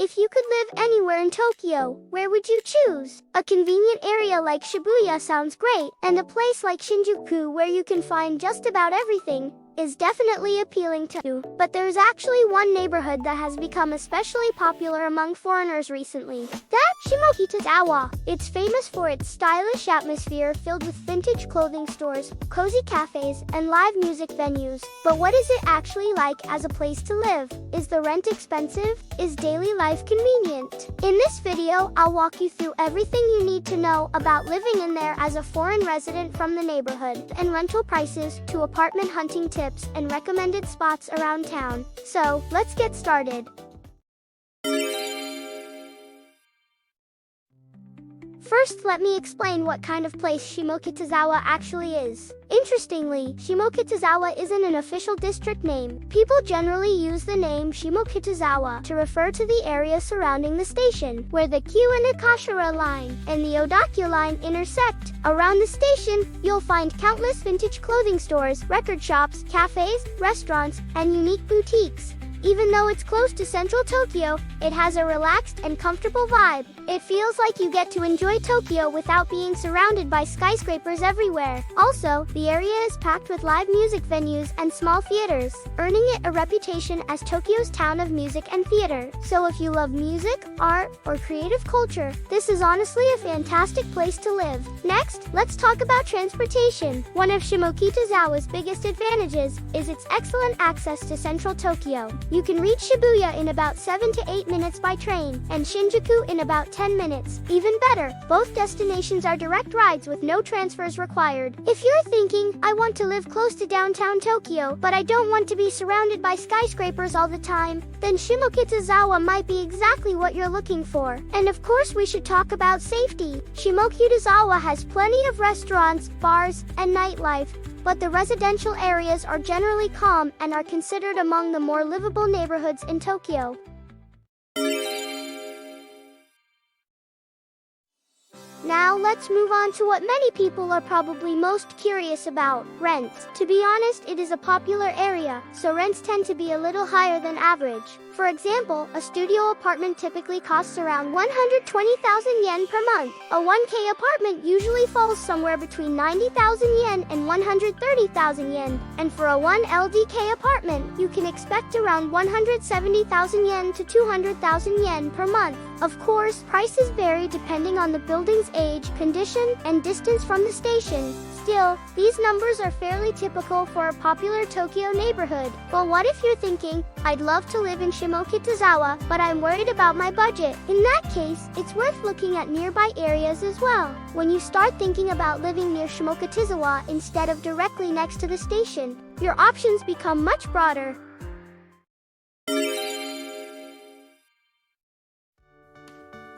If you could live anywhere in Tokyo, where would you choose? A convenient area like Shibuya sounds great, and a place like Shinjuku where you can find just about everything is definitely appealing too. But there's actually one neighborhood that has become especially popular among foreigners recently. That's Shimokitazawa. It's famous for its stylish atmosphere filled with vintage clothing stores, cozy cafes, and live music venues. But what is it actually like as a place to live? Is the rent expensive? Is daily life convenient? In this video, I'll walk you through everything you need to know about living in there as a foreign resident from the neighborhood, and rental prices to apartment hunting tips and recommended spots around town. So, let's get started. First, let me explain what kind of place Shimokitazawa actually is. Interestingly, Shimokitazawa isn't an official district name. People generally use the name Shimokitazawa to refer to the area surrounding the station, where the Kyu and Akashira line and the Odakyu line intersect. Around the station, you'll find countless vintage clothing stores, record shops, cafes, restaurants, and unique boutiques. Even though it's close to central Tokyo, it has a relaxed and comfortable vibe. It feels like you get to enjoy Tokyo without being surrounded by skyscrapers everywhere. Also, the area is packed with live music venues and small theaters, earning it a reputation as Tokyo's town of music and theater. So if you love music, art, or creative culture, this is honestly a fantastic place to live. Next, let's talk about transportation. One of Shimokitazawa's biggest advantages is its excellent access to central Tokyo. You can reach Shibuya in about 7 to 8 minutes by train, and Shinjuku in about 10 minutes. Even better, both destinations are direct rides with no transfers required. If you're thinking, I want to live close to downtown Tokyo, but I don't want to be surrounded by skyscrapers all the time, then Shimokitazawa might be exactly what you're looking for. And of course, we should talk about safety. Shimokitazawa has plenty of restaurants, bars, and nightlife, but the residential areas are generally calm and are considered among the more livable neighborhoods in Tokyo. Now let's move on to what many people are probably most curious about, rent. To be honest, it is a popular area, so rents tend to be a little higher than average. For example, a studio apartment typically costs around 120,000 yen per month. A 1K apartment usually falls somewhere between 90,000 yen and 130,000 yen. And for a 1LDK apartment, you can expect around 170,000 yen to 200,000 yen per month. Of course, prices vary depending on the building's age, condition, and distance from the station. Still, these numbers are fairly typical for a popular Tokyo neighborhood. But what if you're thinking, I'd love to live in Shimokitazawa, but I'm worried about my budget? In that case, it's worth looking at nearby areas as well. When you start thinking about living near Shimokitazawa instead of directly next to the station, your options become much broader.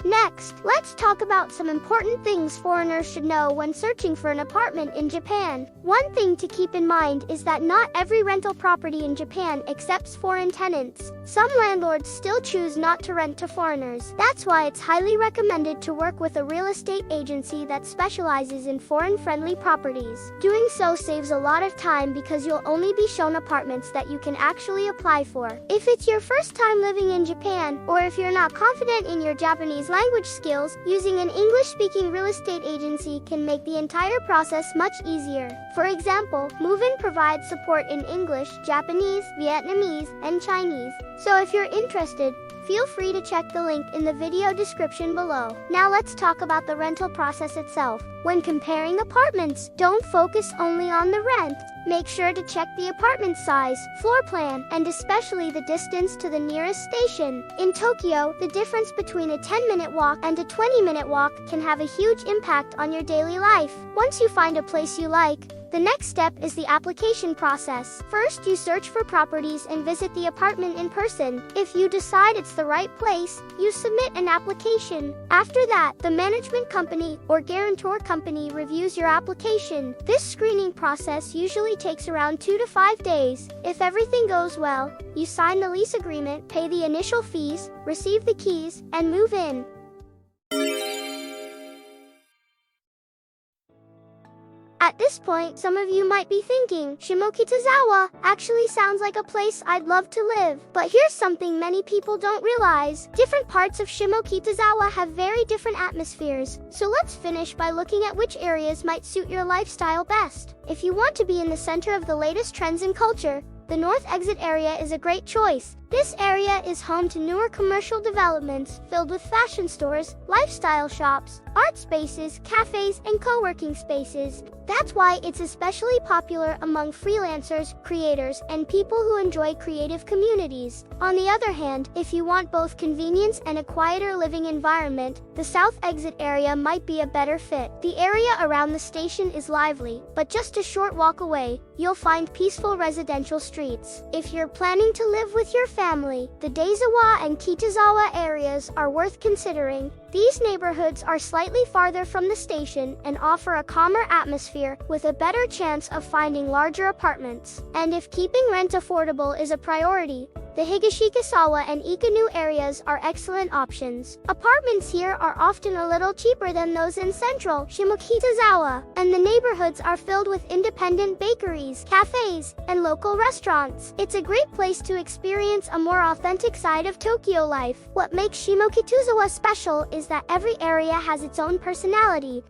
Next, let's talk about some important things foreigners should know when searching for an apartment in Japan. One thing to keep in mind is that not every rental property in Japan accepts foreign tenants. Some landlords still choose not to rent to foreigners. That's why it's highly recommended to work with a real estate agency that specializes in foreign-friendly properties. Doing so saves a lot of time because you'll only be shown apartments that you can actually apply for. If it's your first time living in Japan, or if you're not confident in your Japanese language skills, using an English-speaking real estate agency can make the entire process much easier. For example, mooovin provides support in English, Japanese, Vietnamese, and Chinese. So if you're interested, feel free to check the link in the video description below. Now let's talk about the rental process itself. When comparing apartments, don't focus only on the rent. Make sure to check the apartment size, floor plan, and especially the distance to the nearest station. In Tokyo, the difference between a 10-minute walk and a 20-minute walk can have a huge impact on your daily life. Once you find a place you like, the next step is the application process. First, you search for properties and visit the apartment in person. If you decide it's the right place, you submit an application. After that, the management company or guarantor company reviews your application. This screening process usually takes around 2 to 5 days. If everything goes well, you sign the lease agreement, pay the initial fees, receive the keys, and move in. At At this point, some of you might be thinking, Shimokitazawa actually sounds like a place I'd love to live. But here's something many people don't realize. Different parts of Shimokitazawa have very different atmospheres. So let's finish by looking at which areas might suit your lifestyle best. If you want to be in the center of the latest trends in culture, the North Exit area is a great choice. This area is home to newer commercial developments filled with fashion stores, lifestyle shops, art spaces, cafes, and co-working spaces. That's why it's especially popular among freelancers, creators, and people who enjoy creative communities. On the other hand, if you want both convenience and a quieter living environment, the South Exit area might be a better fit. The area around the station is lively, but just a short walk away, you'll find peaceful residential streets. If you're planning to live with your family, the Daizawa and Kitazawa areas are worth considering. These neighborhoods are slightly farther from the station and offer a calmer atmosphere with a better chance of finding larger apartments. And if keeping rent affordable is a priority, the Higashikasawa and Ikanu areas are excellent options. Apartments here are often a little cheaper than those in central Shimokitazawa, and the neighborhoods are filled with independent bakeries, cafes, and local restaurants. It's a great place to experience a more authentic side of Tokyo life. What makes Shimokitazawa special is that every area has its own personality.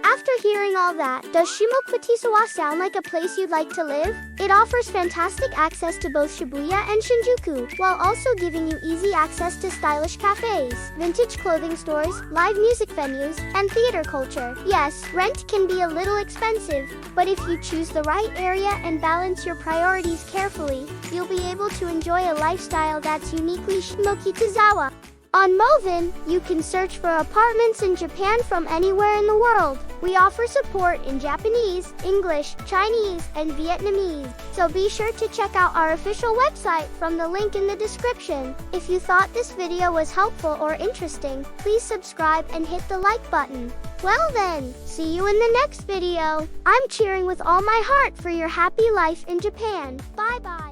After hearing all that, does Shimokitazawa sound like a place you'd like to live? It offers fantastic access to both Shibuya and Shinjuku, while also giving you easy access to stylish cafes, vintage clothing stores, live music venues, and theater culture. Yes, rent can be a little expensive, but if you choose the right area and balance your priorities carefully, you'll be able to enjoy a lifestyle that's uniquely Shimokitazawa. On mooovin, you can search for apartments in Japan from anywhere in the world. We offer support in Japanese, English, Chinese, and Vietnamese. So be sure to check out our official website from the link in the description. If you thought this video was helpful or interesting, please subscribe and hit the like button. Well then, see you in the next video. I'm cheering with all my heart for your happy life in Japan. Bye bye.